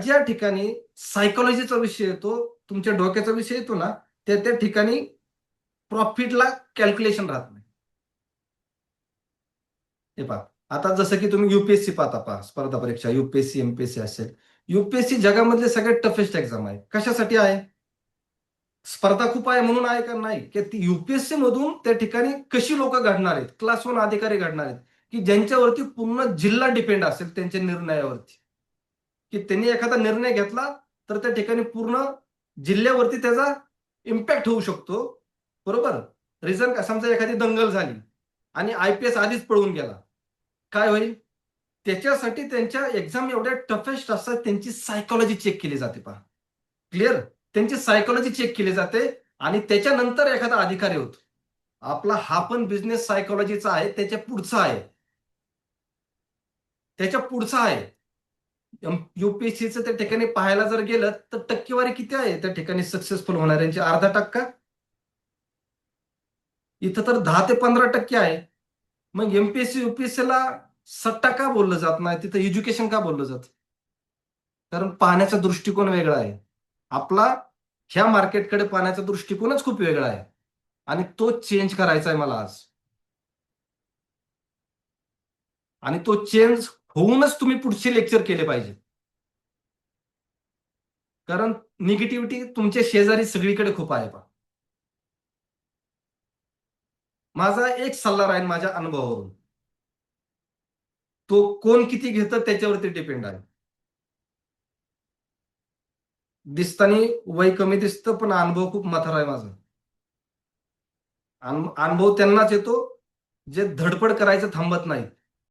ज्या ठिकाणी सायकोलॉजीचा विषय येतो, तुमच्या डोक्याचा विषय येतो ना, त्या त्या ठिकाणी प्रॉफिटला कॅल्क्युलेशन राहत नाही. हे पहा, आता जसं की तुम्ही युपीएससी पाहता पहा, स्पर्धा परीक्षा युपीएससी एमपीएससी असेल. युपीएससी जगामधले सगळ्यात टफेस्ट एक्झाम आहे. कशासाठी आहे? स्पर्धा खूप आहे म्हणून आहे का? नाही, की ती युपीएससी मधून त्या ठिकाणी कशी लोक घडणार आहेत, क्लास 1 अधिकारी घडणार आहेत, की ज्यांच्यावरती पूर्ण जिल्हा डिपेंड असेल त्यांच्या निर्णयावरती, की त्यांनी एखादा निर्णय घेतला तर त्या ठिकाणी पूर्ण जिल्ह्यावरती त्याचा इम्पॅक्ट होऊ शकतो. बरोबर? रिझन का, समजा एखादी दंगल झाली आणि आयपीएस आधीच पळून गेला, काय होईल? त्याच्यासाठी त्यांच्या एक्झाम एवढ्या टफेस्ट असतात, त्यांची सायकोलॉजी चेक केली जाते पहा. क्लिअर? त्यांची सायकोलॉजी चेक केली जाते आणि त्याच्यानंतर एखादा अधिकारी होतो. आपला हा पण बिझनेस सायकोलॉजीचा आहे, त्याच्या पुढचा आहे. त्याच्या पुढचा आहे. युपीएससीचं त्या ठिकाणी पाहायला जर गेलं तर टक्केवारी किती आहे त्या ठिकाणी सक्सेसफुल होणाऱ्यांची? 0.5%. इथं तर 10 ते 15% आहे. मग एमपीएससी युपीएससीला सट्टा का बोललं जात नाही? तिथं एज्युकेशन का बोललं जातं? कारण पाहण्याचा दृष्टिकोन वेगळा आहे. आपला ह्या मार्केटकडे पाहण्याचा दृष्टिकोनच खूप वेगळा आहे आणि तो चेंज करायचा आहे मला आज. आणि तो चेंज होऊनच तुम्ही पुढचे लेक्चर केले पाहिजे. कारण निगेटिव्हिटी तुमच्या शेजारी सगळीकडे खूप आहे पहा. माझा एक सल्ला राहील माझ्या अनुभवावरून. तो कोण किती घेतं त्याच्यावरती डिपेंड आहे. दिसताना वय कमी दिसतं, पण अनुभव खूप म्हातारा आहे माझा. अनुभव त्यांनाच येतो जे धडपड करायचं थांबत नाहीत.